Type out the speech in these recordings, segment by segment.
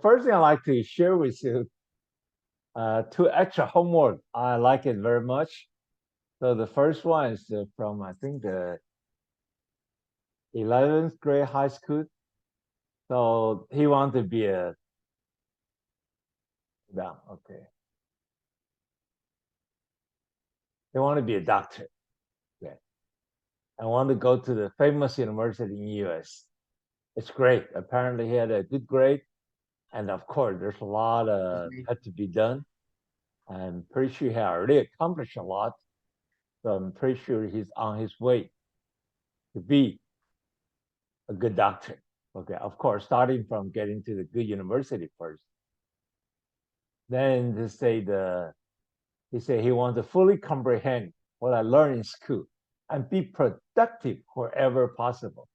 first thing I like to share with you, two extra homework. I like it very much. So the first one is from I think the 11th grade high school. So he wanted to be a down. Okay, he wanted to be a doctor. Okay, I want to go to the famous university in U.S. It's great. Apparently, he had a good grade, and of course, there's a lot had to be done. I'm pretty sure he already accomplished a lot. So I'm pretty sure he's on his way to be a good doctor. Okay, of course, starting from getting to the good university first. Then he said he wants to fully comprehend what I learned in school and be productive wherever possible.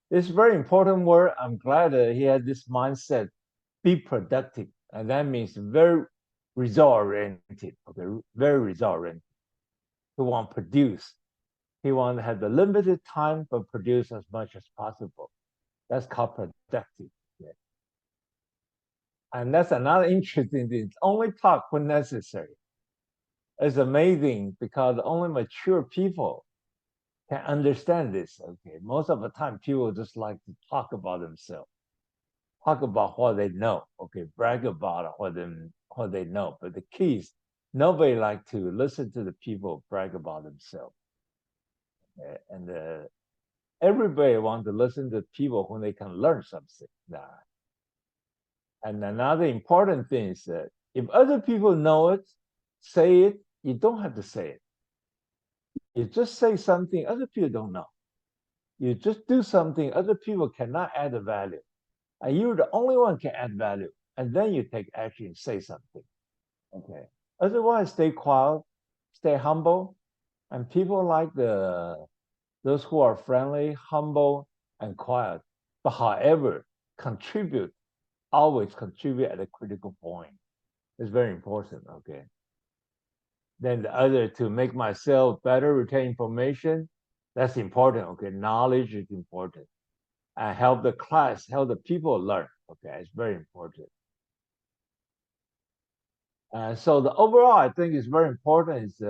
It's a very important word. I'm glad that he has this mindset, be productive. And that means very result oriented. Okay, very result oriented. He want to produce. He want to have the limited time, but produce as much as possible. That's called productive. Yeah. And that's another interesting thing. Only talk when necessary. It's amazing because only mature people can understand this. Okay. Most of the time, people just like to talk about themselves, talk about what they know. Okay. Brag about what they know. But the key is nobody like to listen to the people brag about themselves. Okay? And everybody wants to listen to people when they can learn something. And another important thing is that if other people know it, say it, you don't have to say it. You just say something other people don't know. You just do something other people cannot add a value. And you're the only one can add value. And then you take action, say something. Okay. Otherwise, stay quiet, stay humble. And people like those who are friendly, humble, and quiet. But however, always contribute at a critical point. It's very important. Okay. Then the other to make myself better, retain information. That's important. Okay. Knowledge is important. And help the class, help the people learn. Okay. It's very important. So the overall, I think is very important. Is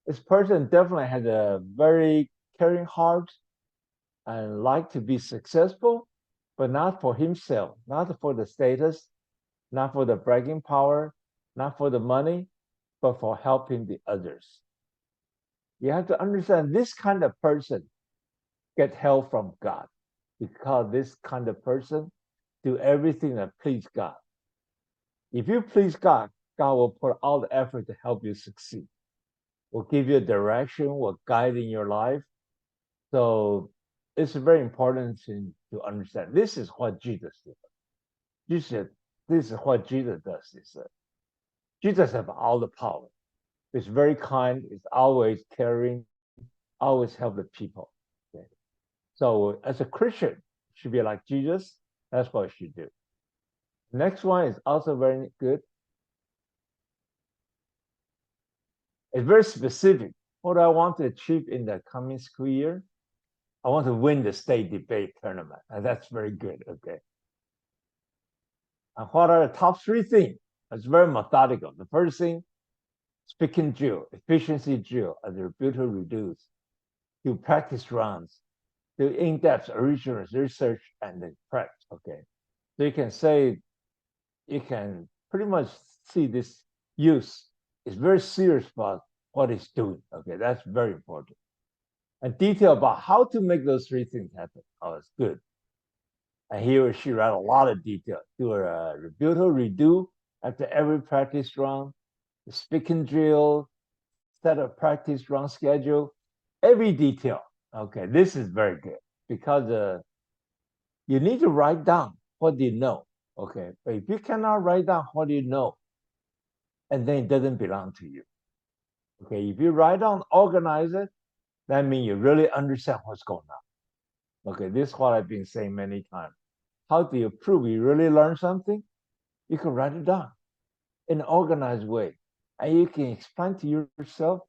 this person definitely has a very caring heart and like to be successful, but not for himself, not for the status, not for the bragging power, not for the money, but for helping the others. You have to understand this kind of person get help from God because this kind of person do everything that please God. If you please God, God will put all the effort to help you succeed. Will give you a direction, will guide in your life. So it's very important to understand. This is what Jesus did. This is what Jesus does. Jesus has all the power. He's very kind. He's always caring. Always help the people. Okay? So as a Christian, should be like Jesus. That's what you should do. Next one is also very good. It's very specific. What do I want to achieve in the coming school year? I want to win the state debate tournament. And that's very good. Okay. And what are the top three things? It's very methodical. The first thing, speaking drill, efficiency drill, as the rebutal reduce. Do practice runs, do in-depth original research and then practice. Okay. So you can say, you can pretty much see this use is very serious about what it's doing. Okay, that's very important. And detail about how to make those three things happen. Oh, it's good. And he or she write a lot of detail. Do a rebuttal, redo after every practice run, the speaking drill, set a practice run schedule, every detail. Okay, this is very good because you need to write down what you know. Okay, but if you cannot write down what you know, and then it doesn't belong to you. Okay, if you write down, organize it, that means you really understand what's going on. Okay, this is what I've been saying many times. How do you prove you really learned something? You can write it down in an organized way. And you can explain to yourself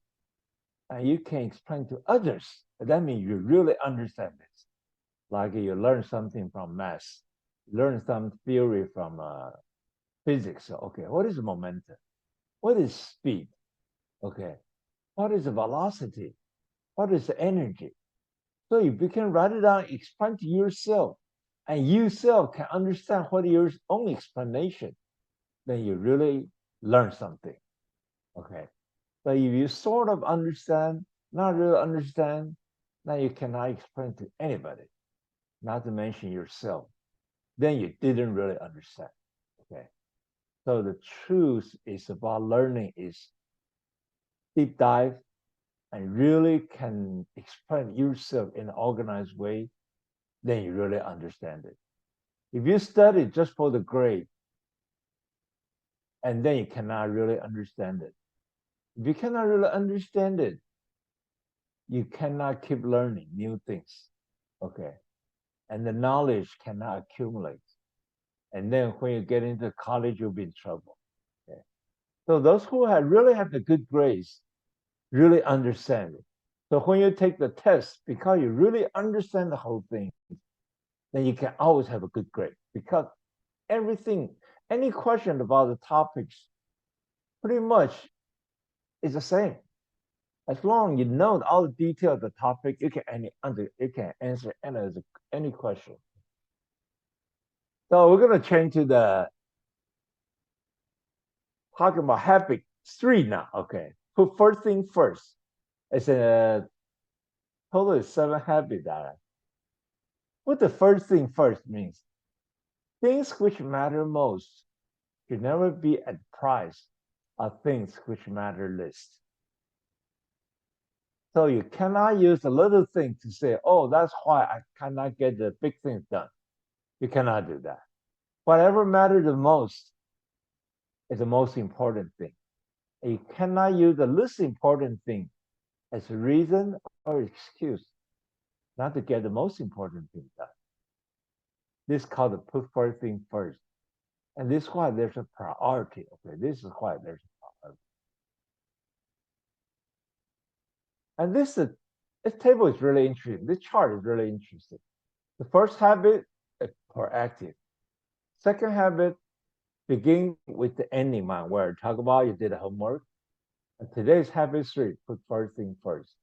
and you can explain to others. That means you really understand this. Like you learn something from math. learn some theory from physics. Okay, what is momentum? What is speed? Okay, what is the velocity? What is the energy? So if you can write it down, explain to yourself, and yourself can understand what your own explanation, then you really learn something. Okay. But if you sort of understand, not really understand, then you cannot explain to anybody, not to mention yourself. Then you didn't really understand. Okay. So the truth is about learning is deep dive and really can explain yourself in an organized way, then you really understand it. If you study just for the grade, and then you cannot really understand it. If you cannot really understand it, you cannot keep learning new things. Okay. And the knowledge cannot accumulate. And then when you get into college, you'll be in trouble. Okay. So those who really have the good grades really understand it. So when you take the test, because you really understand the whole thing, then you can always have a good grade because everything, any question about the topics, pretty much is the same. As long as you know all the details of the topic, you can answer any question. So we're gonna change to the talking about habit 3 now. Okay, put first thing first. It's a total of 7 habits. What the first thing first means? Things which matter most should never be at the price of things which matter least. So you cannot use a little thing to say, oh, that's why I cannot get the big things done. You cannot do that. Whatever matters the most is the most important thing. And you cannot use the least important thing as a reason or excuse not to get the most important thing done. This is called the put first thing first. And this is why there's a priority. Okay, this is why there's a priority. And this table is really interesting. This chart is really interesting. The first habit is proactive. Second habit, begin with the end in mind, where I talk about you did the homework. And today's habit 3, put first thing first.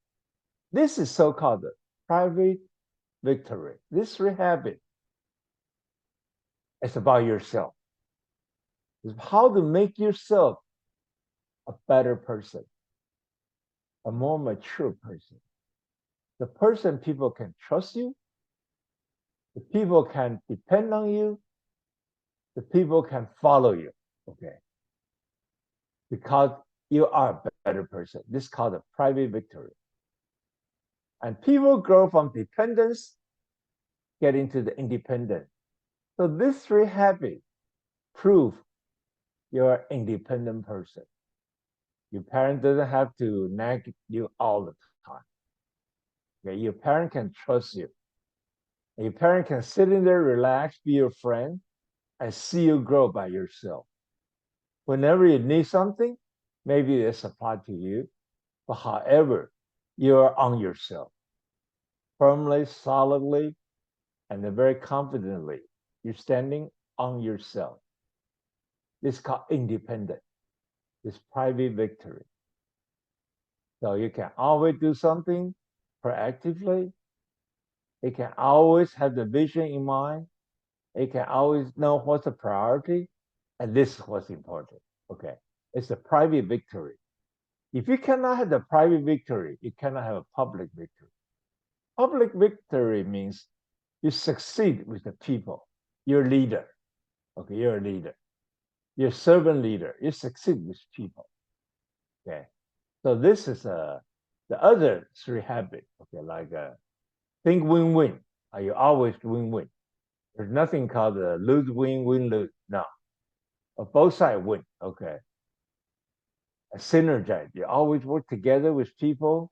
This is so-called the private victory. This 3 habit is about yourself. It's how to make yourself a better person, a more mature person. The person people can trust you, the people can depend on you, the people can follow you. Okay. Because you are a better person. This is called a private victory. And people grow from dependence, get into the independent. So these 3 habits prove you're an independent person. Your parent doesn't have to nag you all the time. Okay, your parent can trust you. And your parent can sit in there, relax, be your friend, and see you grow by yourself. Whenever you need something, maybe they supply to you, but however, you're on yourself. Firmly, solidly, and very confidently, you're standing on yourself. This is called independent. This private victory. So you can always do something proactively. You can always have the vision in mind. You can always know what's the priority. And this is what's important. Okay. It's a private victory. If you cannot have the private victory, you cannot have a public victory. Public victory means you succeed with the people. You're a leader. Okay, you're a leader. You're a servant leader. You succeed with people. Okay. So this is the other 3 habits. Okay, like think win-win. You always win-win. There's nothing called lose, win, win, lose. No, both sides win. Okay, synergize. You always work together with people,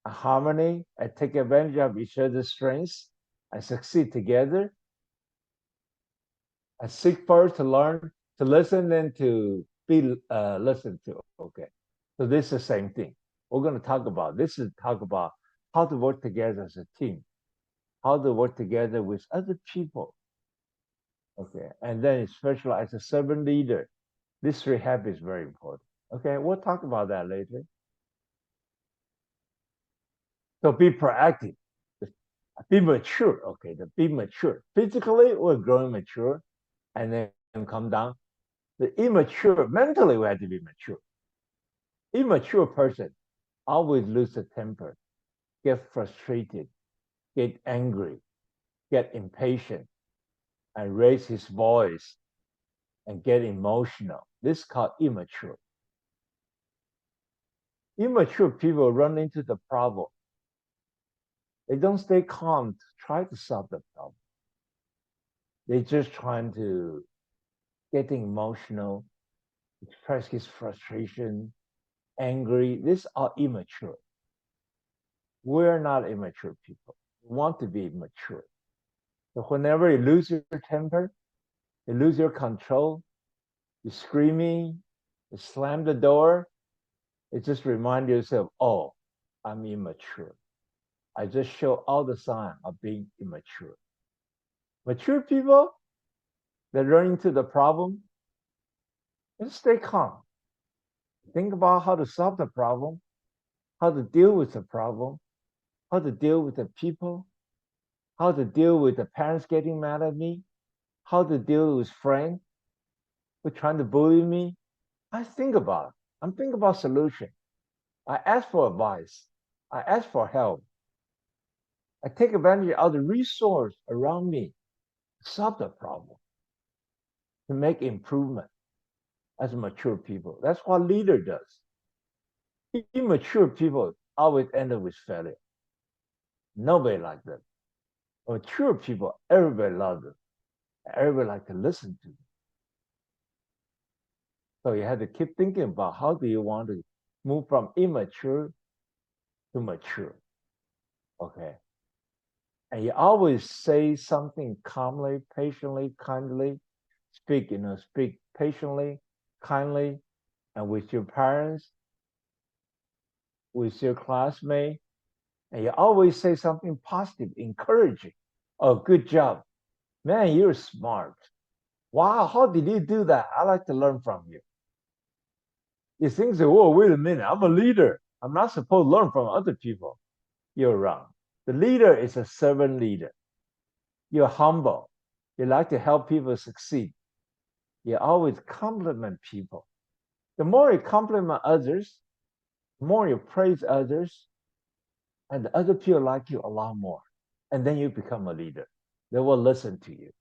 a harmony, and take advantage of each other's strengths and succeed together. And seek first to learn, to listen, and to be listened to. Okay, so this is the same thing. We're going to talk about this. Is talk about how to work together as a team, how to work together with other people, Okay, and then especially as a servant leader, these three habits very important. Okay, we'll talk about that later. So be proactive, be mature. Okay, to be mature. Physically, we're growing mature, and then come down. The immature, mentally, we have to be mature. Immature person always lose a temper, get frustrated, get angry, get impatient, and raise his voice and get emotional. This is called immature. Immature people run into the problem. They don't stay calm to try to solve the problem. They're just trying to get emotional, express his frustration, angry. These are immature. We're not immature people. We want to be mature. So whenever you lose your temper, you lose your control, you're screaming, you slam the door, it just remind yourself, oh, I'm immature. I just show all the sign of being immature. Mature people that run into the problem, just stay calm. Think about how to solve the problem, how to deal with the problem, how to deal with the people, how to deal with the parents getting mad at me, how to deal with friends who are trying to bully me. I think about it. I'm thinking about solution. I ask for advice. I ask for help. I take advantage of the resource around me to solve the problem, to make improvement as mature people. That's what leader does. Immature people always end up with failure. Nobody like them. Mature people, everybody loves them. Everybody like to listen to them. So you have to keep thinking about how do you want to move from immature to mature. Okay. And you always say something calmly, patiently, kindly. Speak patiently, kindly, and with your parents, with your classmates, and you always say something positive, encouraging. Oh, good job. Man, you're smart. Wow, how did you do that? I like to learn from you. You think, oh, wait a minute, I'm a leader. I'm not supposed to learn from other people. You're wrong. The leader is a servant leader. You're humble. You like to help people succeed. You always compliment people. The more you compliment others, the more you praise others, and the other people like you a lot more. And then you become a leader. They will listen to you.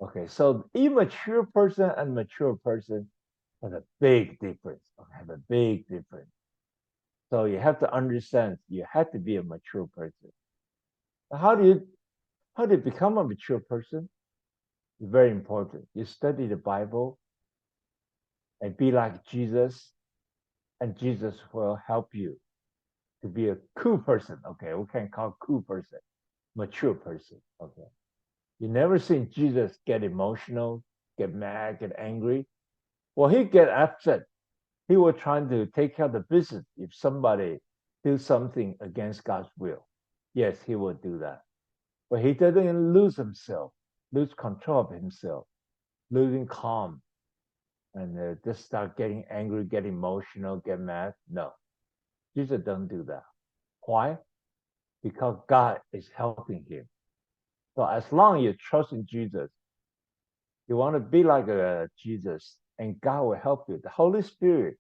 Okay, so immature person and mature person have a big difference. Have a big difference. So you have to understand you have to be a mature person. How do you become a mature person? It's very important. You study the Bible and be like Jesus, and Jesus will help you to be a cool person. Okay, we can call cool person, mature person. Okay, you never seen Jesus get emotional, get mad, get angry. Well, he get upset. He was trying to take care of the business. If somebody do something against God's will, yes, he would do that. But he didn't lose himself, lose control of himself, losing calm, and just start getting angry, get emotional, get mad. No, Jesus don't do that. Why? Because God is helping him. So as long as you trust in Jesus, you want to be like Jesus, and God will help you. The Holy Spirit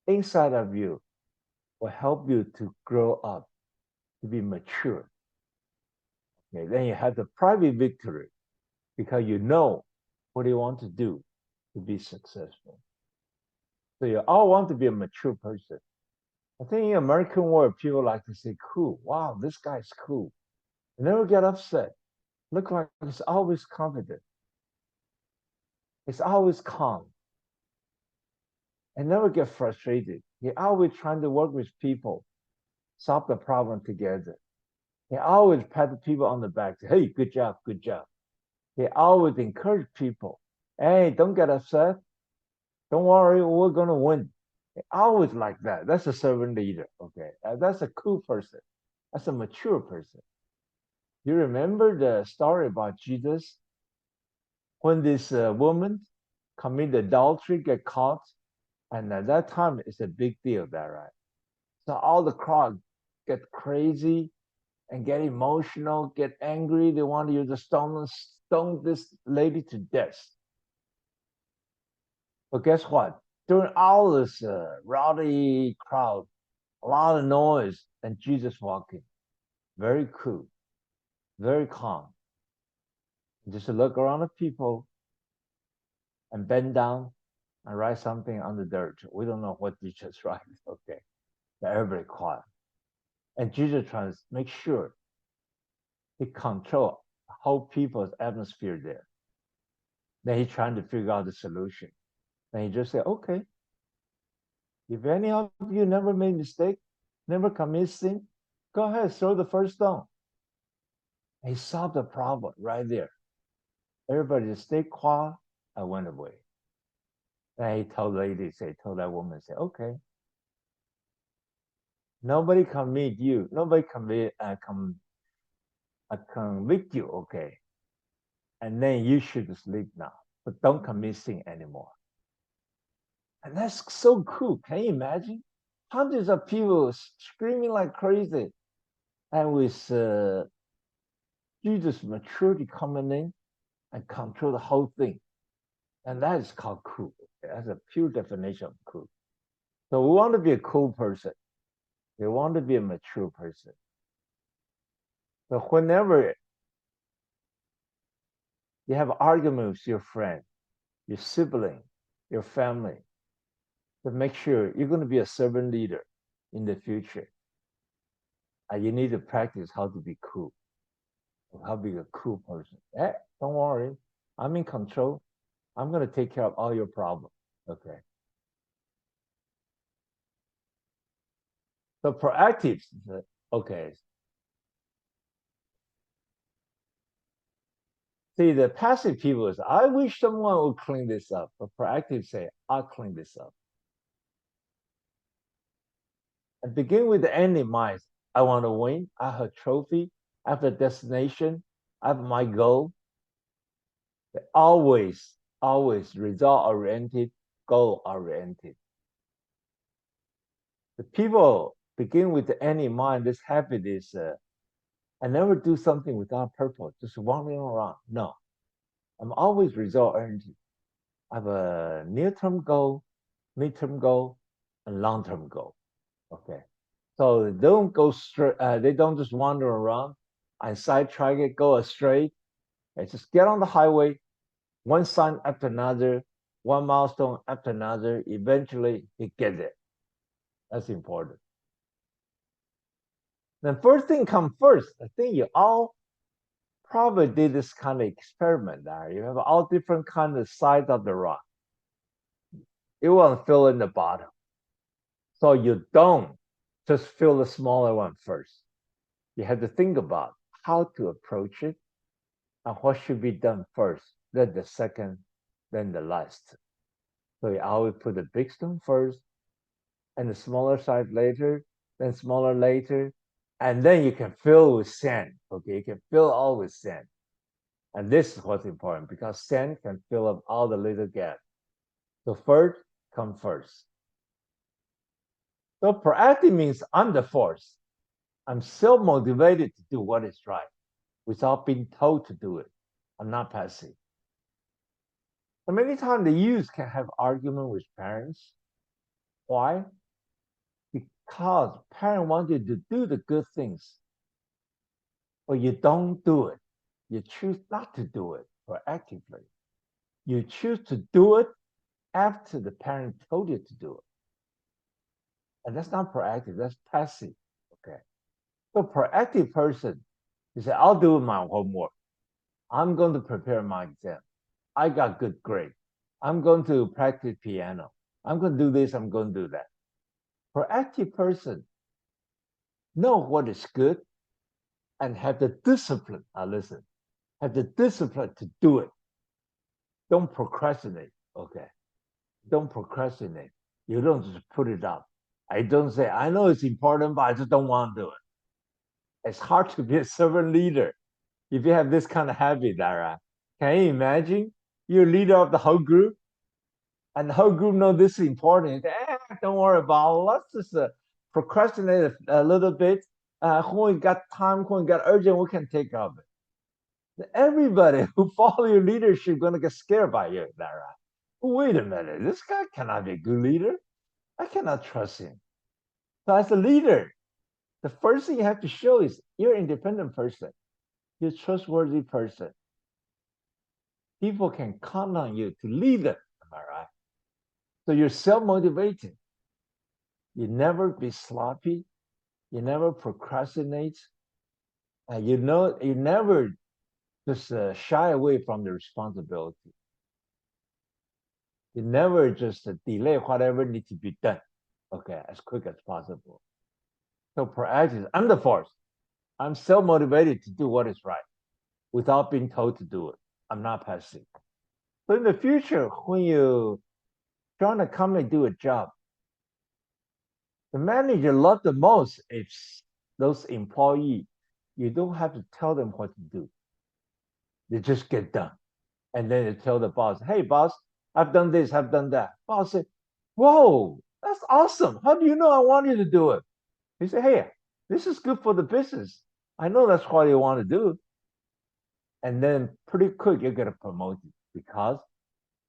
inside of you will help you to grow up, to be mature. Okay, then you have the private victory because you know what you want to do to be successful. So you all want to be a mature person. I think in American world, people like to say, cool. Wow, this guy's cool. You never get upset. Look like he's always confident. He's always calm. And never get frustrated. He always trying to work with people, solve the problem together. He always pat the people on the back, say, hey, good job, good job. He always encourage people. Hey, don't get upset. Don't worry, we're gonna win. He always like that. That's a servant leader. Okay, that's a cool person. That's a mature person. You remember the story about Jesus? when this woman commit adultery, get caught, and at that time it's a big deal, that right? So all the crowd get crazy and get emotional, get angry. They want to use the stone this lady to death. But guess what? During all this rowdy crowd, a lot of noise, and Jesus walking, very cool, very calm. Just look around the people and bend down and write something on the dirt. We don't know what Jesus write. Okay, but everybody quiet, and Jesus tries to make sure he control the whole people's atmosphere there. Then he's trying to figure out the solution. Then he just said, okay, if any of you never made mistake, never commit sin, go ahead, throw the first stone. And he solved the problem right there. Everybody just stay quiet and went away. And he told that woman, say, okay, nobody convict you, nobody convict you, okay. And then you should sleep now, but don't commit sin anymore. And that's so cool. Can you imagine? Hundreds of people screaming like crazy. And with Jesus' maturity coming in and control the whole thing. And that is called cool. That's a pure definition of cool. So we want to be a cool person. We want to be a mature person. So whenever you have argument with your friend, your sibling, your family, to make sure you're going to be a servant leader in the future. And you need to practice how to be cool, how to be a cool person. Hey, don't worry, I'm in control. I'm going to take care of all your problems. Okay. So proactive, okay. See, the passive people is, I wish someone would clean this up. But proactive say, I'll clean this up. And begin with the end in mind. I want to win. I have a trophy. I have a destination. I have my goal. Always result oriented, goal oriented. The people begin with the end in mind. This habit is, I never do something without purpose, just wandering around. No, I'm always result oriented. I have a near-term goal, mid-term goal, and long-term goal. Okay, so they don't go straight. They don't just wander around and sidetrack it, go astray. They just get on the highway, one sign after another, one milestone after another. Eventually, you get there. That's important. Then first thing come first. I think you all probably did this kind of experiment there. You have all different kind of sides of the rock. You want to fill in the bottom. So you don't just fill the smaller one first. You have to think about how to approach it and what should be done first, then the second, then the last. So you always put the big stone first and the smaller side later, then smaller later, and then you can fill with sand. Okay, you can fill all with sand. And this is what's important because sand can fill up all the little gaps. So first come first. So proactive means I'm the force. I'm so motivated to do what is right without being told to do it. I'm not passive. So many times the youth can have argument with parents. Why? Because parents want you to do the good things, but you don't do it. You choose not to do it proactively. You choose to do it after the parent told you to do it. And that's not proactive, that's passive. Okay. So proactive person, you say, I'll do my homework. I'm going to prepare my exam. I got good grade. I'm going to practice piano. I'm going to do this, I'm going to do that. Proactive person know what is good and have the discipline. Listen, have the discipline to do it. Don't procrastinate. Okay. Don't procrastinate. You don't just put it up. I don't say, I know it's important, but I just don't want to do it. It's hard to be a servant leader if you have this kind of habit, Dara. Can you imagine? You're leader of the whole group, and the whole group know this is important. Don't worry about it. Let's just procrastinate a little bit. When we got time, when we got urgent, we can take care of it. Everybody who follow your leadership gonna get scared by you. That right? Wait a minute, this guy cannot be a good leader. I cannot trust him. So as a leader, the first thing you have to show is you're an independent person. You're a trustworthy person. People can count on you to lead them. Am I right? So you're self-motivated. You never be sloppy. You never procrastinate. You never just shy away from the responsibility. You never just delay whatever needs to be done, okay, as quick as possible. So proactive. I'm the force. I'm self-motivated to do what is right without being told to do it. I'm not passive. So in the future, when you join a company, do a job, the manager love the most is those employees. You don't have to tell them what to do. They just get done. And then they tell the boss, hey, boss, I've done this, I've done that. Boss said, whoa, that's awesome. How do you know I want you to do it? He said, hey, this is good for the business. I know that's what you want to do. And then pretty quick, you get promoted because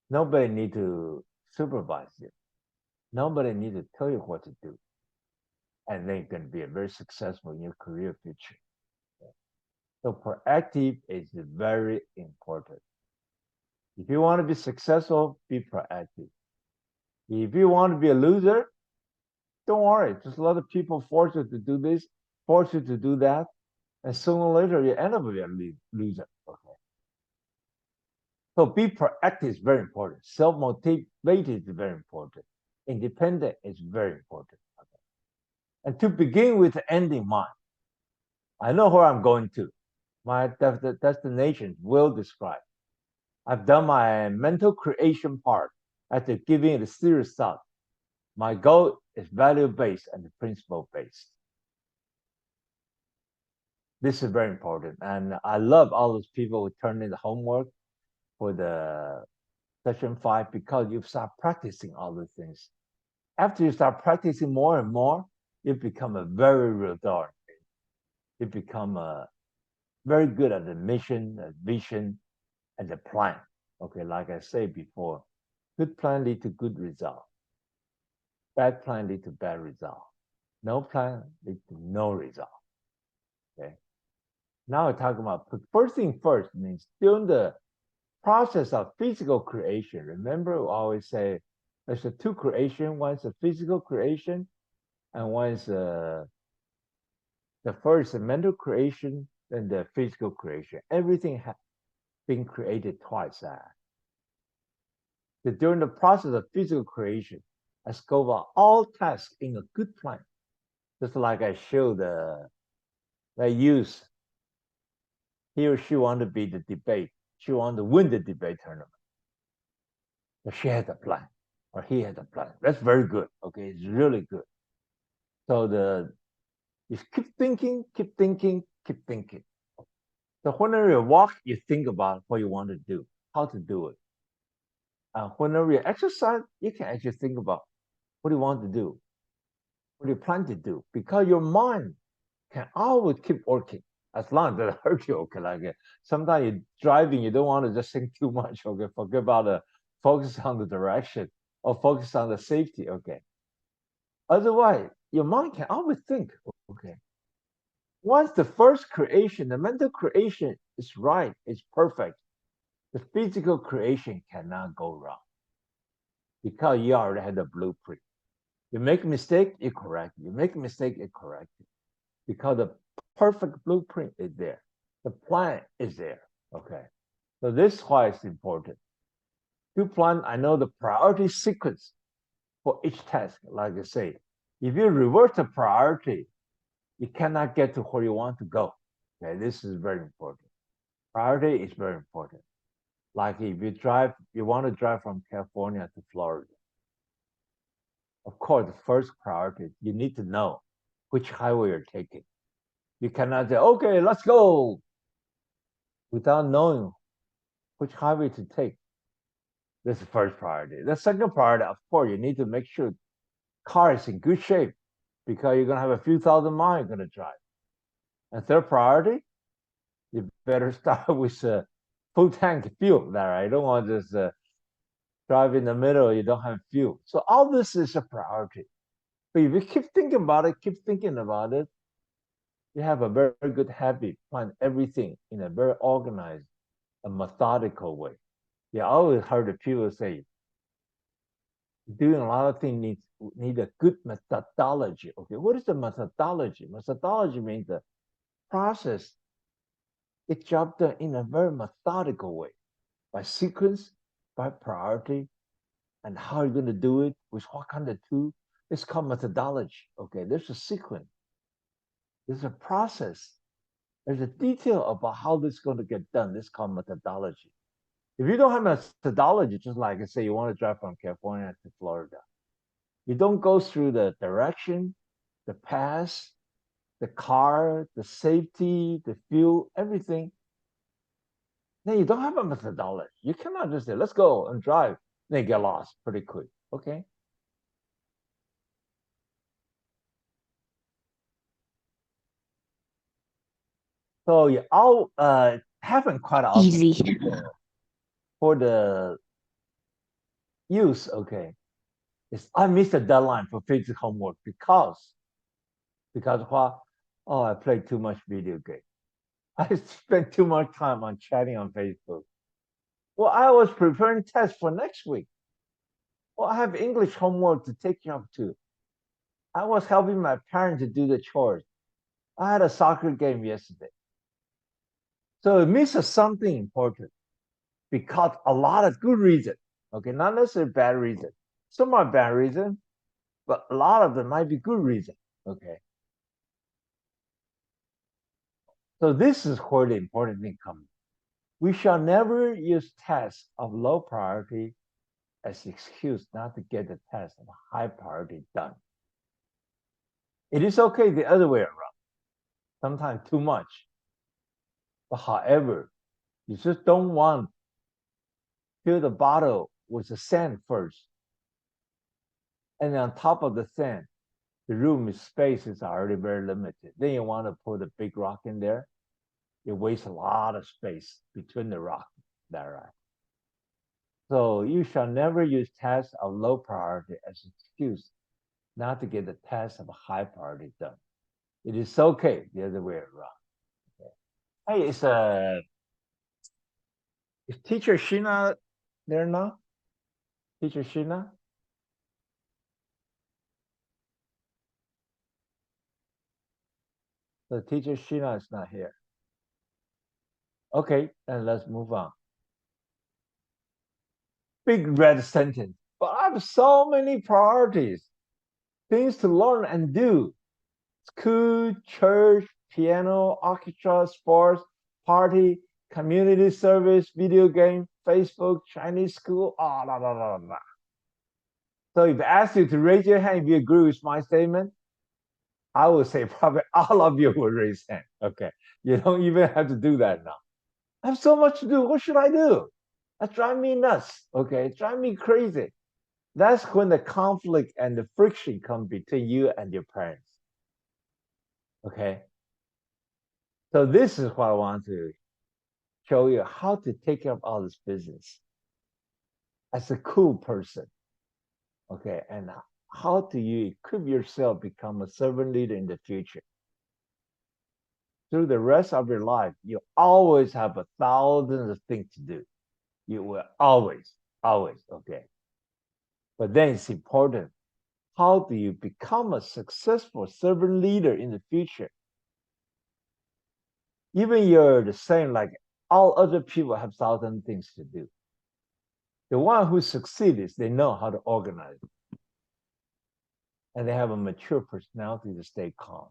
nobody need to supervise you. Nobody need to tell you what to do. And then you can be very successful in your career future. So proactive is very important. If you want to be successful, be proactive. If you want to be a loser, don't worry. Just a lot of people force you to do this, force you to do that, and sooner or later you end up with a loser. Okay. So be proactive is very important. Self-motivated is very important. Independent is very important. Okay. And to begin with the end in mind, I know where I'm going to. My destination will describe. I've done my mental creation part after giving it a serious thought. My goal is value-based and principle-based. This is very important. And I love all those people who turn in the homework for the session 5 because you start practicing all the things. After you start practicing more and more, you become a very real dog. You become very good at the mission, the vision, and the plan. Okay, like I said before, good plan lead to good result. Bad plan lead to bad result. No plan lead to no result. Okay. Now we're talking about first thing first means during the process of physical creation. Remember, we always say there's a two creation. One's a physical creation, and one's the first mental creation, then the physical creation. Everything has been created twice. So during the process of physical creation, I scope out all tasks in a good plan. Just like I showed that use he or she want to be the debate. She want to win the debate tournament. But she had a plan, or he had a plan. That's very good. Okay, it's really good. So you keep thinking, keep thinking, keep thinking. So whenever you walk, you think about what you want to do, how to do it. Whenever you exercise, you can actually think about what you want to do, what you plan to do, because your mind can always keep working as long as it hurts you. Okay, like sometimes you're driving, you don't want to just think too much. Okay, forget about the focus on the direction or focus on the safety. Okay. Otherwise, your mind can always think. Okay. Once the first creation, the mental creation is right, it's perfect, the physical creation cannot go wrong because you already had the blueprint. You make a mistake, you correct it. You make a mistake, you correct it. Because the perfect blueprint is there. The plan is there. Okay. So this is why it's important. To plan, I know the priority sequence for each task. Like I say, if you reverse the priority, you cannot get to where you want to go. Okay, this is very important. Priority is very important. Like if you want to drive from California to Florida. Of course, the first priority, you need to know which highway you're taking. You cannot say, okay, let's go, without knowing which highway to take. This is the first priority. The second priority, of course, you need to make sure car is in good shape because you're gonna have a few thousand miles you're gonna drive. And third priority, you better start with a full tank fuel. That right? You don't want to just drive in the middle, you don't have fuel. So all this is a priority. But if you keep thinking about it, you have a very, very good habit, plan everything in a very organized and methodical way. You always heard the people say, doing a lot of things need a good methodology. Okay, what is the methodology? Methodology means the process. Get job done in a very methodical way, by sequence, by priority, and how you're going to do it with what kind of tool. It's called methodology. Okay, there's a sequence, there's a process, there's a detail about how this is going to get done. This is called methodology. If you don't have methodology, just like I say, you want to drive from California to Florida, you don't go through the direction, the path, the car, the safety, the fuel, everything. Then you don't have a methodology. You cannot just say, let's go and drive. Then you get lost pretty quick. Okay. So you all happen quite often Easy. for the use. Okay. It's I missed the deadline for physics homework because what? Oh, I played too much video game. I spent too much time on chatting on Facebook. Well, I was preparing tests for next week. Well, I have English homework to take care of too. I was helping my parents to do the chores. I had a soccer game yesterday. So it misses something important because a lot of good reason. Okay, not necessarily bad reason. Some are bad reason, but a lot of them might be good reason. Okay. So this is where the important thing comes. We shall never use tasks of low priority as excuse not to get the task of high priority done. It is okay the other way around, sometimes too much. But however, you just don't want to fill the bottle with the sand first. And on top of the sand, the room space is already very limited. Then you want to put a big rock in there. It wastes a lot of space between the rock. That right. So you shall never use tasks of low priority as an excuse not to get the task of a high priority done. It is okay the other way around. Okay. Hey, is teacher Sheena there now? Teacher Sheena? The teacher Sheena is not here. Okay, then let's move on. Big red sentence. But I have so many priorities, things to learn and do. School, church, piano, orchestra, sports, party, community service, video game, Facebook, Chinese school, ah, blah, blah, blah, blah. So if I ask you to raise your hand if you agree with my statement, I would say probably all of you will raise hand. Okay. You don't even have to do that now. I have so much to do. What should I do? That drives me nuts. Okay. It drives me crazy. That's when the conflict and the friction come between you and your parents. Okay. So this is what I want to show you how to take care of all this business as a cool person. Okay. And how do you equip yourself become a servant leader in the future? Through the rest of your life, you always have thousands of things to do. You will always, okay. But then it's important. How do you become a successful servant leader in the future? Even you're the same, like all other people have thousand things to do. The one who succeeds, they know how to organize. And they have a mature personality to stay calm.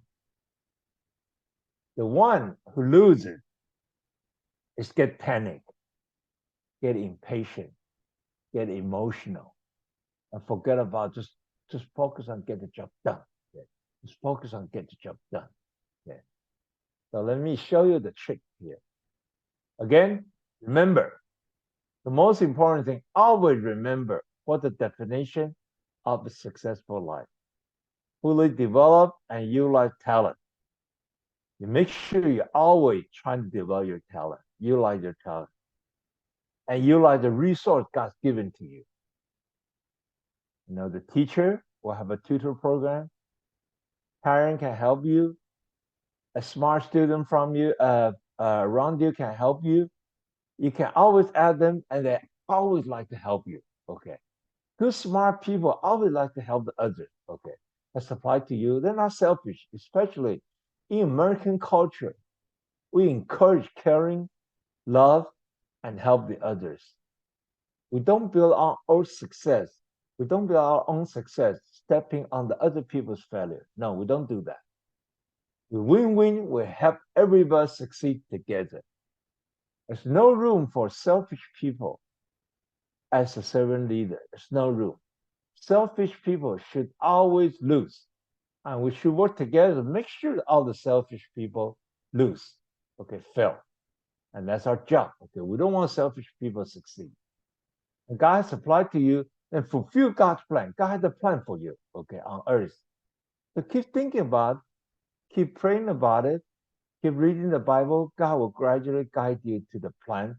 The one who loses is get panic, get impatient, get emotional, and forget about just focus on get the job done. Okay? Just focus on get the job done. Okay? So let me show you the trick here. Again, remember, The most important thing, always remember what the definition of a successful life. Fully develop and utilize talent. You make sure you're always trying to develop your talent, utilize your talent, and utilize the resource God's given to you. You know, the teacher will have a tutor program. Parent can help you. A smart student from you around you can help you. You can always add them, and they always like to help you. Okay, good smart people always like to help the others. Okay, that's applied to you. They're not selfish, especially in American culture. We encourage caring, love, and help the others. We don't build our own success. We don't build our own success stepping on the other people's failure. No, we don't do that. We win-win. We help everybody succeed together. There's no room for selfish people as a servant leader. There's no room. Selfish people should always lose. And we should work together to make sure that all the selfish people lose. Okay, fail. And that's our job. Okay, we don't want selfish people to succeed. And God has applied to you and fulfill God's plan. God has a plan for you, okay, on earth. So keep thinking about it, keep praying about it, keep reading the Bible. God will gradually guide you to the plan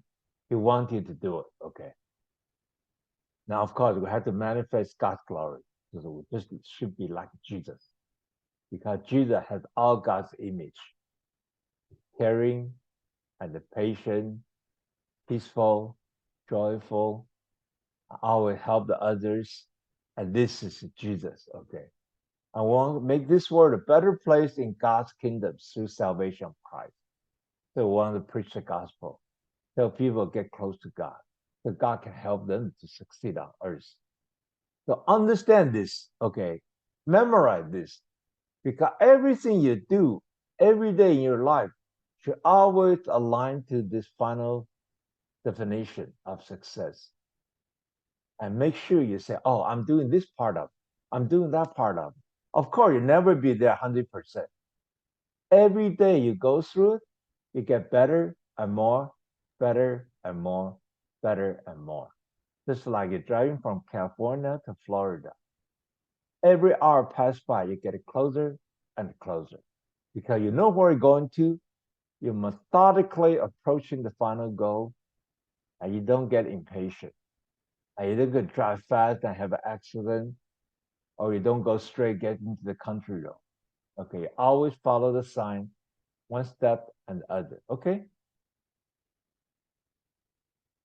He wants you to do it, okay? Now, of course, we have to manifest God's glory. So we just should be like Jesus, because Jesus has all God's image, caring and the patient, peaceful, joyful, always help the others. And this is Jesus, okay? I want to make this world a better place in God's kingdom through salvation of Christ. So we want to preach the gospel, help people get close to God, so God can help them to succeed on earth. So understand this, okay? Memorize this, because everything you do every day in your life should always align to this final definition of success. And make sure you say, oh, I'm doing this part of it. I'm doing that part of it. Of course, you'll never be there 100%. Every day you go through it, you get better and more, better and more, better and more. Just like you're driving from California to Florida. Every hour passed by, you get closer and closer. Because you know where you're going to, you're methodically approaching the final goal, and you don't get impatient. And you don't go drive fast and have an accident, or you don't go straight, get into the country road. Okay, always follow the sign, one step and the other. Okay?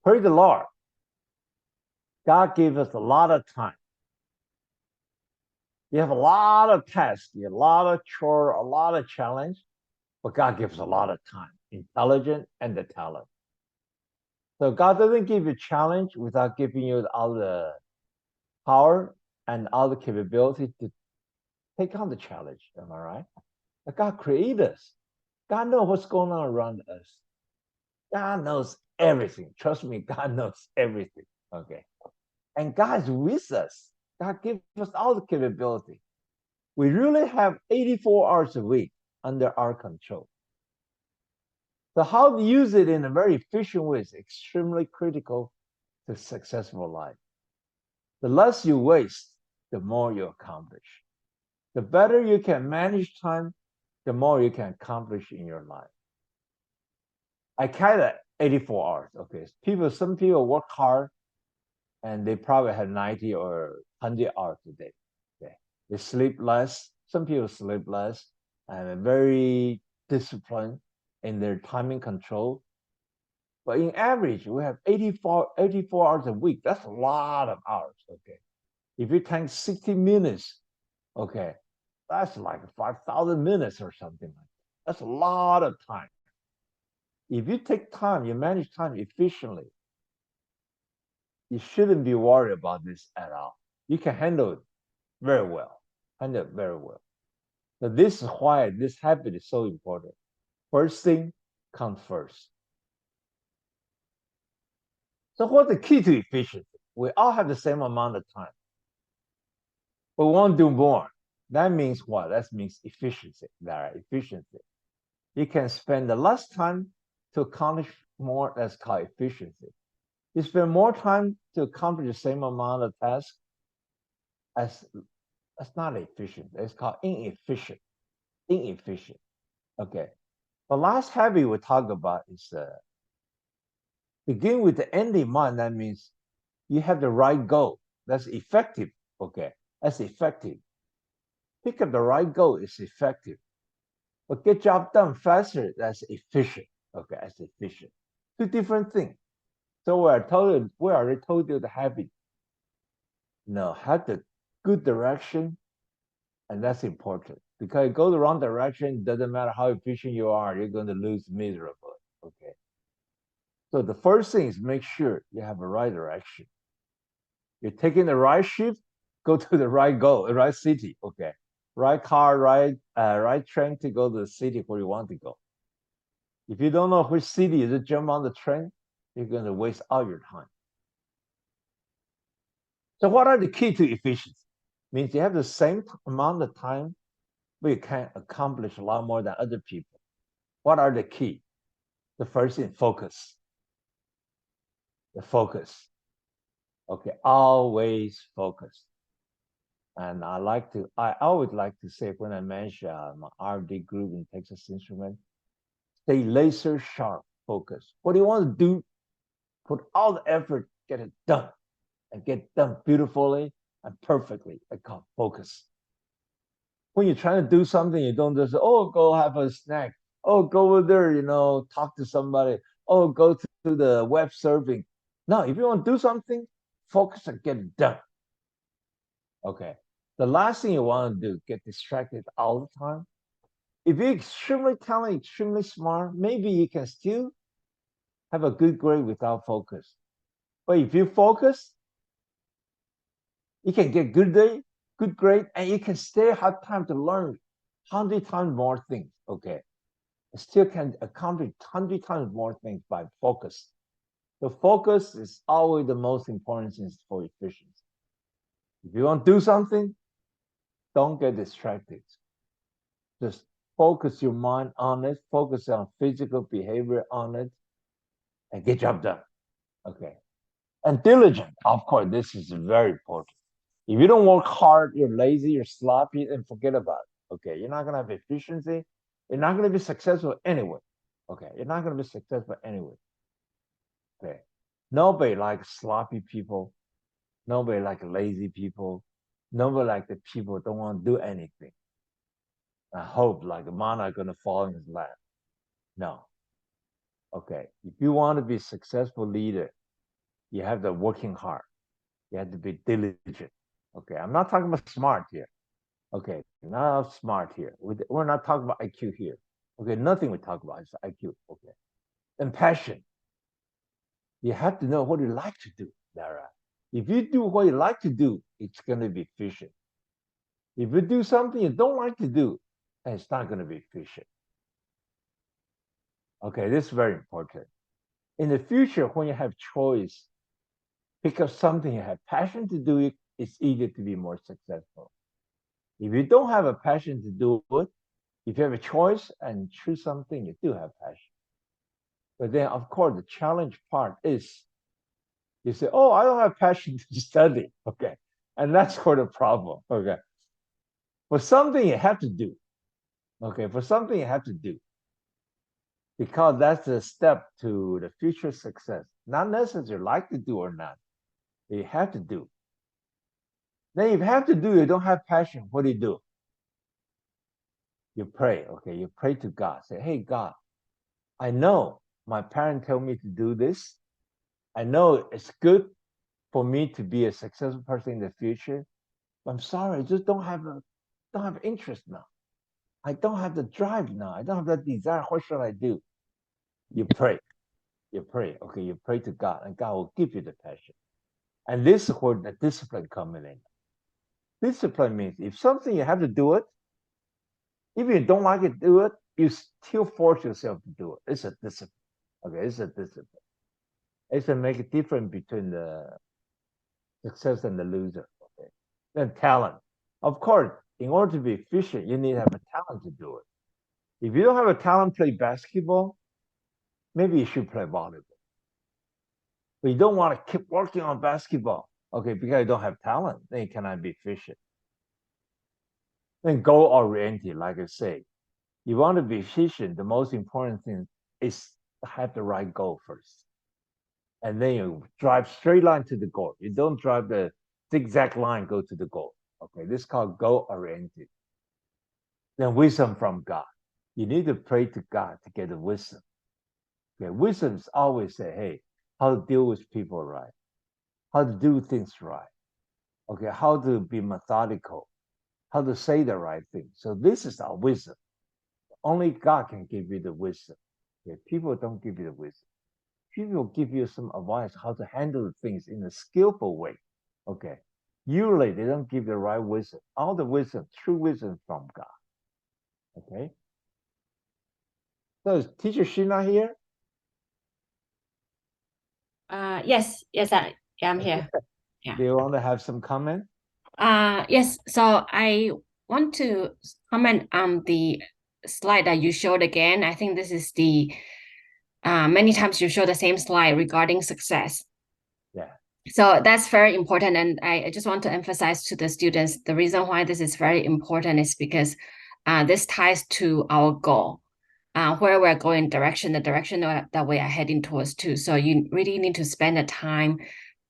Praise the Lord. God gave us a lot of time. You have a lot of tasks, you have a lot of chore, a lot of challenge, but God gives a lot of time, intelligence and the talent. So God doesn't give you challenge without giving you all the power and all the capability to take on the challenge. Am I right? But God created us. God knows what's going on around us. God knows everything. Trust me, God knows everything. Okay. And God is with us. God gives us all the capability. We really have 84 hours a week under our control. So how to use it in a very efficient way is extremely critical to a successful life. The less you waste, the more you accomplish. The better you can manage time, the more you can accomplish in your life. I count it 84 hours. Okay. Some people work hard and they probably have 90 or 100 hours a day. Okay. They sleep less. Some people sleep less and are very disciplined in their timing control. But in average, we have 84 hours a week. That's a lot of hours. Okay. If you take 60 minutes, okay, that's like 5,000 minutes or something like that. That's a lot of time. If you take time, you manage time efficiently, you shouldn't be worried about this at all. You can handle it very well. Handle it very well. So this is why this habit is so important. First thing comes first. So what's the key to efficiency? We all have the same amount of time. But we want to do more. That means what? That means efficiency. That efficiency. You can spend the less time to accomplish more. That's called efficiency. You spend more time to accomplish the same amount of tasks as that's not efficient. It's called inefficient. Inefficient. Okay. The last habit we talk about is begin with the end in mind. That means you have the right goal. That's effective. Okay. That's effective. Pick up the right goal is effective. But get job done faster, that's efficient. Okay, that's efficient. Two different things. So we already told you the habit. No, have the good direction, and that's important. Because you go the wrong direction, doesn't matter how efficient you are, you're going to lose miserably. Okay. So the first thing is make sure you have a right direction. You're taking the right shift, go to the right goal, the right city. Okay. Right car, right train to go to the city where you want to go. If you don't know which city you jump on the train, you're going to waste all your time. So what are the key to efficiency? Means you have the same amount of time, but you can accomplish a lot more than other people. What are the key? The first thing, focus. The focus. Okay, always focus. And I always like to say when I mention my R&D group in Texas Instruments, stay laser sharp, focus. What do you want to do? Put all the effort, get it done, and get done beautifully and perfectly. I call focus. When you're trying to do something, you don't just, oh, go have a snack. Oh, go over there, talk to somebody. Oh, go to the web surfing. No, if you want to do something, focus and get it done. Okay. The last thing you want to do, get distracted all the time. If you're extremely talented, extremely smart, maybe you can still have a good grade without focus. But if you focus, you can get good grade, and you can still have time to learn 100 times more things. Okay. Still can accomplish 100 times more things by focus. The focus is always the most important thing for efficiency. If you want to do something, don't get distracted. Just focus your mind on it, focus on physical behavior on it, and get job done. Okay. And diligent, of course, this is very important. If you don't work hard, you're lazy, you're sloppy, then forget about it. Okay. You're not going to have efficiency. You're not going to be successful anyway. Okay. You're not going to be successful anyway. Okay. Nobody likes sloppy people. Nobody likes lazy people. Nobody likes the people who don't want to do anything. I hope like a monarch going to fall in his lap. No. Okay. If you want to be a successful leader, you have to working hard. You have to be diligent. Okay. I'm not talking about smart here. Okay. Not smart here. We're not talking about IQ here. Okay. Nothing we talk about is IQ. Okay. And passion. You have to know what you like to do, Lara. If you do what you like to do, it's going to be efficient. If you do something you don't like to do, then it's not going to be efficient. Okay, this is very important. In the future, when you have choice, pick up something you have passion to do it, it's easier to be more successful. If you don't have a passion to do it, if you have a choice and choose something, you do have passion. But then, of course, the challenge part is you say, oh, I don't have passion to study. Okay. And that's where the problem. Okay. For something you have to do. Okay. For something you have to do. Because that's the step to the future success. Not necessarily like to do or not. You have to do. Then if you have to do, you don't have passion, what do? You pray. Okay. You pray to God. Say, hey, God, I know my parents tell me to do this. I know it's good for me to be a successful person in the future. But I'm sorry, I just don't have interest now. I don't have the drive now. I don't have that desire. What should I do? You pray. You pray. Okay, you pray to God, and God will give you the passion. And this is where the discipline comes in. Discipline means if something you have to do it, if you don't like it, do it, you still force yourself to do it. It's a discipline. Okay, it's a discipline. It's to make a difference between the success and the loser. Okay. Then talent. Of course, in order to be efficient, you need to have a talent to do it. If you don't have a talent to play basketball, maybe you should play volleyball. But you don't want to keep working on basketball, okay, because you don't have talent, then you cannot be efficient. Then goal oriented, like I say, you want to be efficient. The most important thing is to have the right goal first, and then you drive straight line to the goal. You don't drive the zigzag line go to the goal. Okay, this is called goal oriented. Then wisdom from God. You need to pray to God to get the wisdom. Okay, wisdom is always say, hey, how to deal with people right, how to do things right. Okay, how to be methodical, how to say the right thing. So this is our wisdom. Only God can give you the wisdom. Okay, people don't give you the wisdom. People give you some advice how to handle things in a skillful way. Okay, usually they don't give the right wisdom. All the wisdom, true wisdom from God. Okay. So is teacher Sheena here? Yes, I'm here. Yeah. Do you want to have some comment? Yes. So I want to comment on the slide that you showed again. I think this is the many times you show the same slide regarding success. Yeah. So that's very important. And I just want to emphasize to the students, the reason why this is very important is because this ties to our goal, where we're going, the direction that we are heading towards too. So you really need to spend the time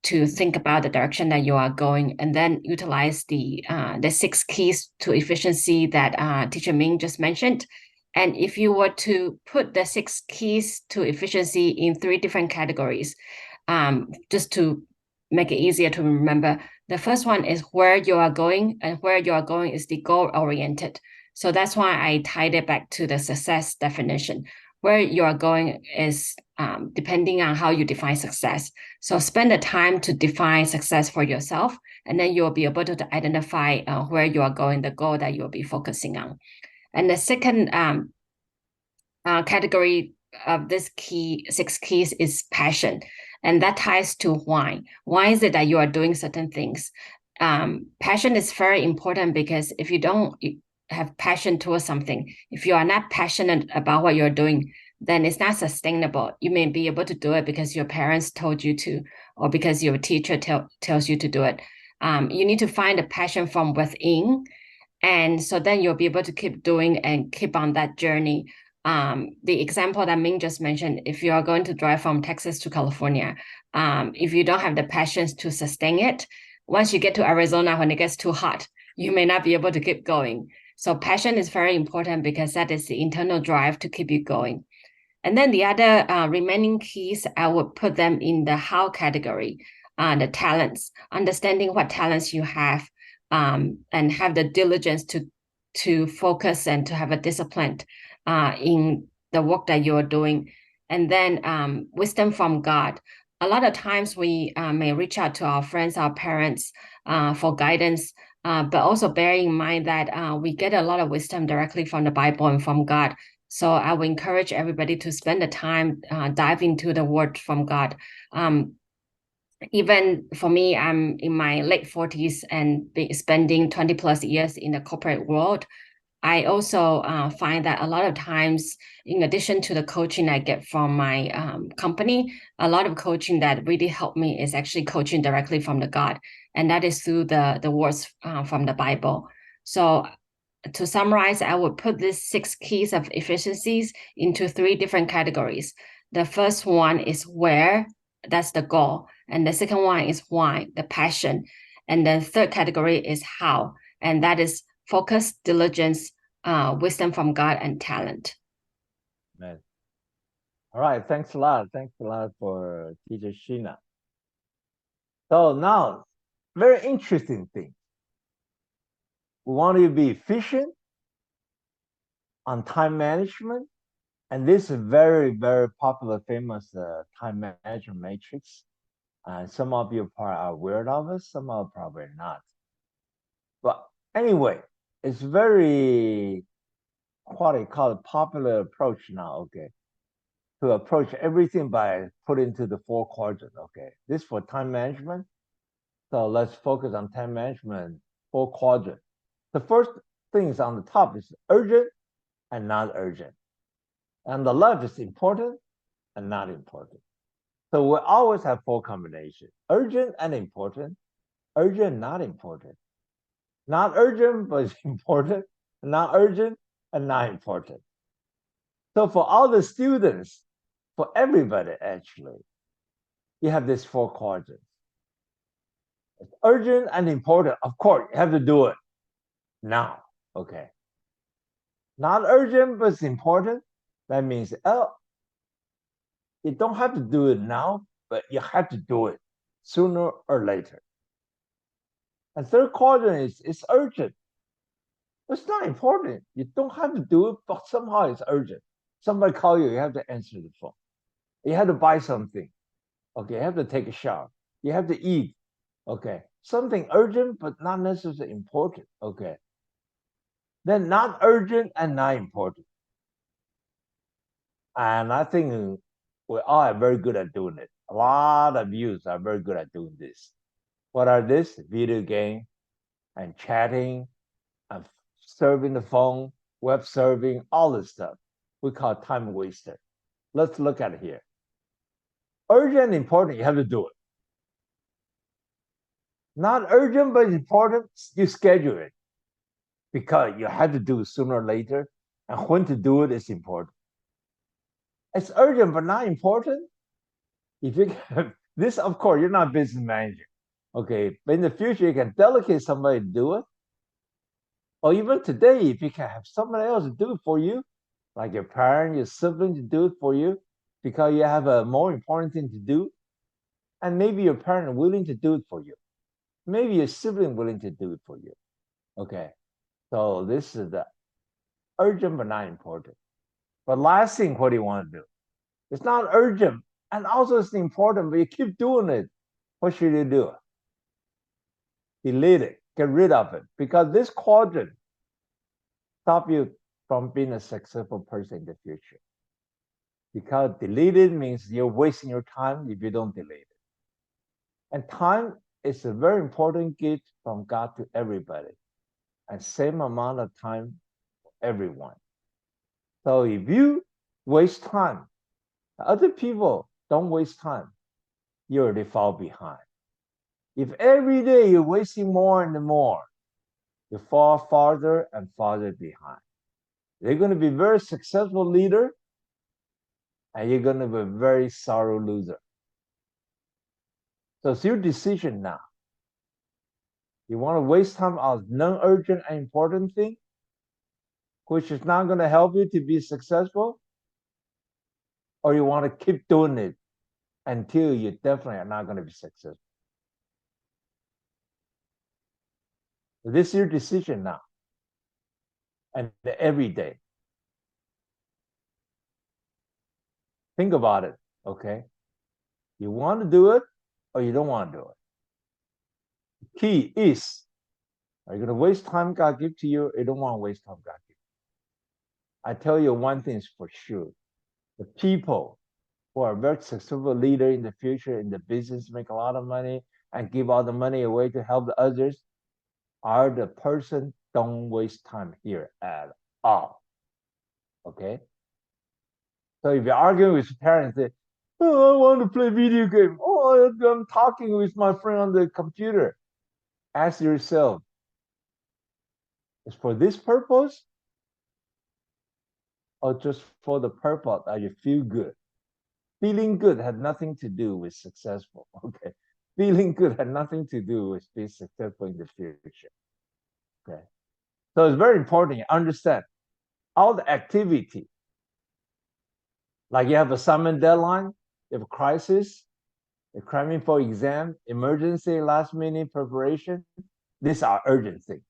to think about the direction that you are going, and then utilize the 6 keys to efficiency that teacher Ming just mentioned. And if you were to put the 6 keys to efficiency in 3 different categories, just to make it easier to remember, the first one is where you are going, and where you are going is the goal oriented. So that's why I tied it back to the success definition. Where you are going is depending on how you define success. So spend the time to define success for yourself, and then you'll be able to identify where you are going, the goal that you'll be focusing on. And the second category of this 6 keys is passion, and that ties to why. Why is it that you are doing certain things? Passion is very important, because if you don't have passion towards something, if you are not passionate about what you're doing, then it's not sustainable. You may be able to do it because your parents told you to, or because your teacher tells you to do it. You need to find a passion from within, and so then you'll be able to keep doing and keep on that journey. The example that Ming just mentioned, if you are going to drive from Texas to California, if you don't have the passions to sustain it, once you get to Arizona, when it gets too hot, you may not be able to keep going. So passion is very important, because that is the internal drive to keep you going. And then the other remaining keys, I would put them in the how category, the talents, understanding what talents you have, and have the diligence to focus and to have a discipline in the work that you're doing. And then wisdom from God. A lot of times we may reach out to our friends, our parents for guidance, but also bear in mind that we get a lot of wisdom directly from the Bible and from God. So I would encourage everybody to spend the time, dive into the word from God. Even for me, I'm in my late 40s and spending 20 plus years in the corporate world. I also find that a lot of times, in addition to the coaching I get from my company, a lot of coaching that really helped me is actually coaching directly from the God, and that is through the words from the Bible. So to summarize, I would put these 6 keys of efficiencies into 3 different categories. The first one is where, that's the goal. And the second one is why, the passion. And the third category is how, and that is focus, diligence, wisdom from God, and talent. Man. All right. Thanks a lot. Thanks a lot for teacher Sheena. So now, very interesting thing. We want you to be efficient on time management. And this is very, very popular, famous time management matrix. Some of you probably are aware of it, some of you probably not. But anyway, it's very, what I call a popular approach now, okay? To approach everything by put into the 4 quadrants, okay? This for time management. So let's focus on time management, 4 quadrants. The first things on the top is urgent and not urgent. And the left is important and not important. So we always have four combinations: urgent and important, urgent, not important, not urgent, but it's important, not urgent, and not important. So for all the students, for everybody actually, you have these four quadrants. It's urgent and important. Of course, you have to do it now. Okay. Not urgent, but it's important. That means, oh, you don't have to do it now, but you have to do it sooner or later. And third quadrant is it's urgent. It's not important. You don't have to do it, but somehow it's urgent. Somebody call you, you have to answer the phone. You have to buy something. Okay, you have to take a shower. You have to eat. Okay, something urgent, but not necessarily important. Okay, then not urgent and not important. And I think we all are very good at doing it. A lot of youth are very good at doing this. What are this? Video game and chatting and serving the phone, web surfing, all this stuff. We call it time waster. Let's look at it here. Urgent and important, you have to do it. Not urgent, but important, you schedule it because you have to do it sooner or later. And when to do it is important. It's urgent, but not important. If you have this, of course, you're not a business manager. Okay, but in the future, you can delegate somebody to do it. Or even today, if you can have somebody else to do it for you, like your parent, your sibling to do it for you, because you have a more important thing to do, and maybe your parent willing to do it for you. Maybe your sibling willing to do it for you. Okay, so this is the urgent but not important. But last thing, what do you want to do? It's not urgent, and also it's important, but you keep doing it. What should you do? Delete it, get rid of it, because this quadrant stop you from being a successful person in the future. Because deleted means you're wasting your time if you don't delete it. And time is a very important gift from God to everybody, and same amount of time for everyone. So if you waste time, other people don't waste time, you already fall behind. If every day you're wasting more and more, you fall farther and farther behind. They're going to be a very successful leader, and you're going to be a very sorrow loser. So it's your decision now. You want to waste time on non-urgent and important thing, which is not going to help you to be successful, or you want to keep doing it until you definitely are not going to be successful. This is your decision now, and every day. Think about it, okay? You want to do it, or you don't want to do it. The key is, are you going to waste time God give to you, or you don't want to waste time God give? I tell you one thing is for sure. The people who are very successful leader in the future in the business, make a lot of money and give all the money away to help the others, are the person don't waste time here at all. Okay? So if you're arguing with parents, say, oh, I want to play video game. Oh, I'm talking with my friend on the computer. Ask yourself, is for this purpose or just for the purpose that you feel good? Feeling good had nothing to do with successful. Okay. Feeling good had nothing to do with being successful in the future. Okay. So it's very important you understand all the activity. Like you have a assignment deadline, you have a crisis, you're cramming for exam, emergency, last minute preparation. These are urgent things.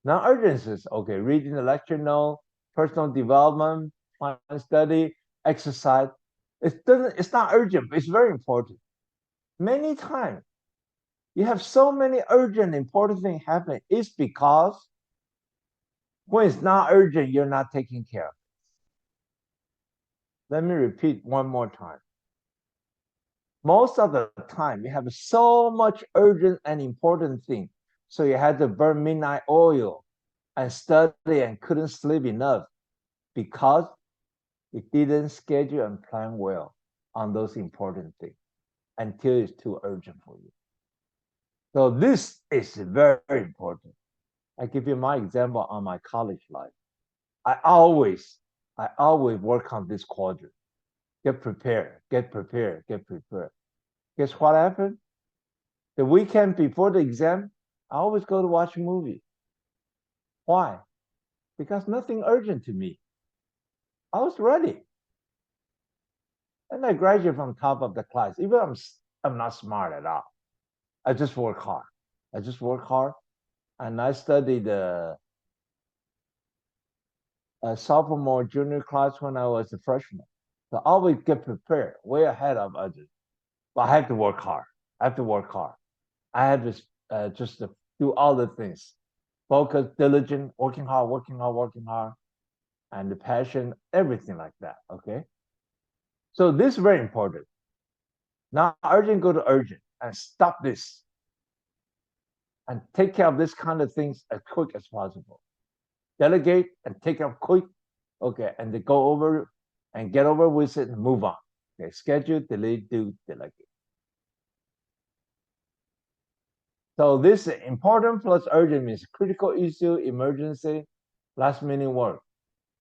Now urgencies, okay, reading the lecture note, personal development, plan study, exercise. It's not urgent, but it's very important. Many times you have so many urgent, important things happening. It's because when it's not urgent, you're not taking care of it. Let me repeat one more time. Most of the time, you have so much urgent and important thing. So you had to burn midnight oil and study and couldn't sleep enough because you didn't schedule and plan well on those important things. until it's too urgent for you. So this is very, very important. I give you my example on my college life. I always work on this quadrant. Get prepared, get prepared, get prepared. Guess what happened? The weekend before the exam, I always go to watch a movie. Why? Because nothing urgent to me. I was ready. And I graduated from top of the class. Even I'm not smart at all. I just work hard. I just work hard. And I studied a sophomore, junior class when I was a freshman. So I always get prepared, way ahead of others. But I have to work hard. I have to work hard. I have to just do all the things. Focus, diligent, working hard, working hard, working hard, and the passion, everything like that. Okay. So this is very important. Now urgent, go to urgent and stop this and take care of this kind of things as quick as possible. Delegate and take care of quick. Okay. And then go over and get over with it and move on. Okay. Schedule, delete, do, delegate. So this important plus urgent means critical issue, emergency, last minute work.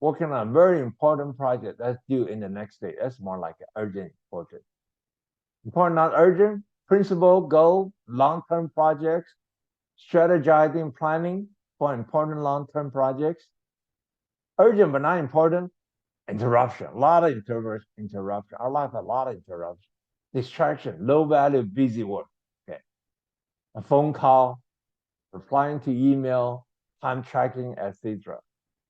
Working on a very important project that's due in the next day. That's more like urgent, important. Important, not urgent, principal, goal, long-term projects, strategizing, planning for important long-term projects. Urgent but not important, interruption, a lot of interruption. Our life, a lot of interruption. Distraction, low value, busy work. Okay. A phone call, replying to email, time tracking, etc.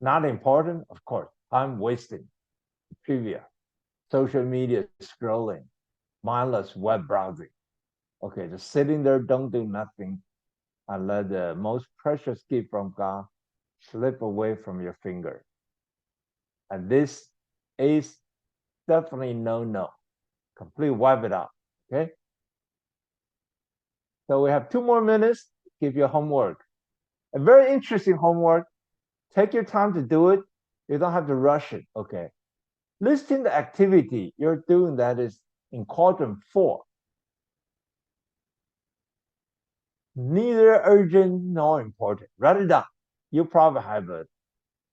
Not important, of course, time wasting, trivia, social media scrolling, mindless web browsing. Okay, just sitting there, don't do nothing, and let the most precious gift from God slip away from your finger. And this is definitely no. Complete wipe it out. Okay. So we have 2 more minutes to give you homework. A very interesting homework. Take your time to do it. You don't have to rush it. Okay. Listing the activity you're doing that is in quadrant 4. Neither urgent nor important. Write it down. You probably have a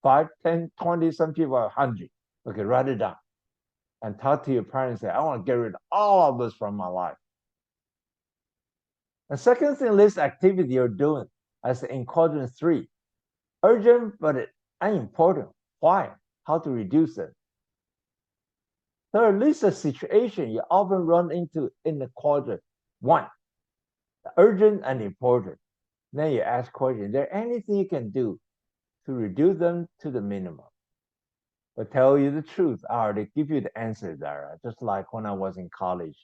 5, 10, 20, some people 100. Okay, write it down. And talk to your parents and say, I want to get rid of all of this from my life. The second thing, list activity you're doing as in quadrant 3. Urgent, but unimportant. Why? How to reduce it. Third, list a situation you often run into in the quadrant 1. Urgent and important. Then you ask questions. Is there anything you can do to reduce them to the minimum? But tell you the truth, I already give you the answer there. Just like when I was in college.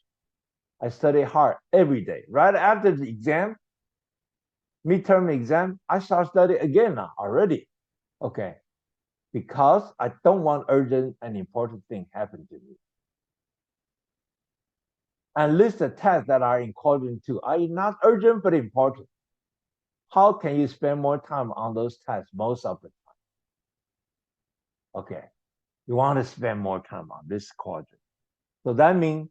I studied hard every day. Right after the exam, midterm exam, I start studying again now already. Okay. Because I don't want urgent and important thing happen to me. And list the tasks that are in quadrant 2, are not urgent but important. How can you spend more time on those tasks most of the time? Okay, you want to spend more time on this quadrant. So that means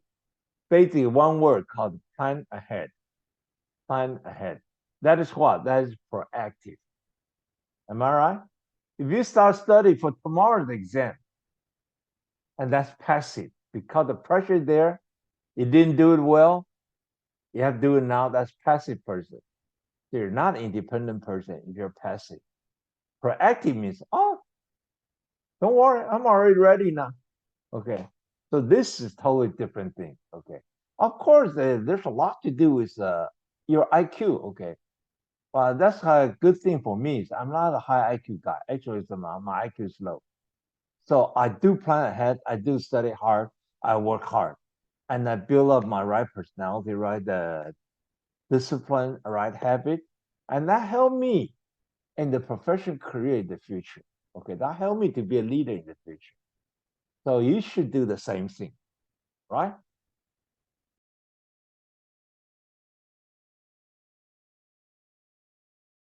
basically one word called plan ahead. Plan ahead. That is what? That is proactive. Am I right? If you start studying for tomorrow's exam, and that's passive because the pressure there, you didn't do it well, you have to do it now, that's passive person. You're not independent person if you're passive. Proactive means, oh, don't worry, I'm already ready now. Okay. So this is totally different thing. Okay. Of course, there's a lot to do with your IQ. Okay. But that's a good thing for me. Is I'm not a high IQ guy. Actually, my IQ is low. So I do plan ahead. I do study hard. I work hard. And I build up my right personality, right discipline, right habit. And that helped me in the professional career in the future. Okay, that helped me to be a leader in the future. So you should do the same thing, right?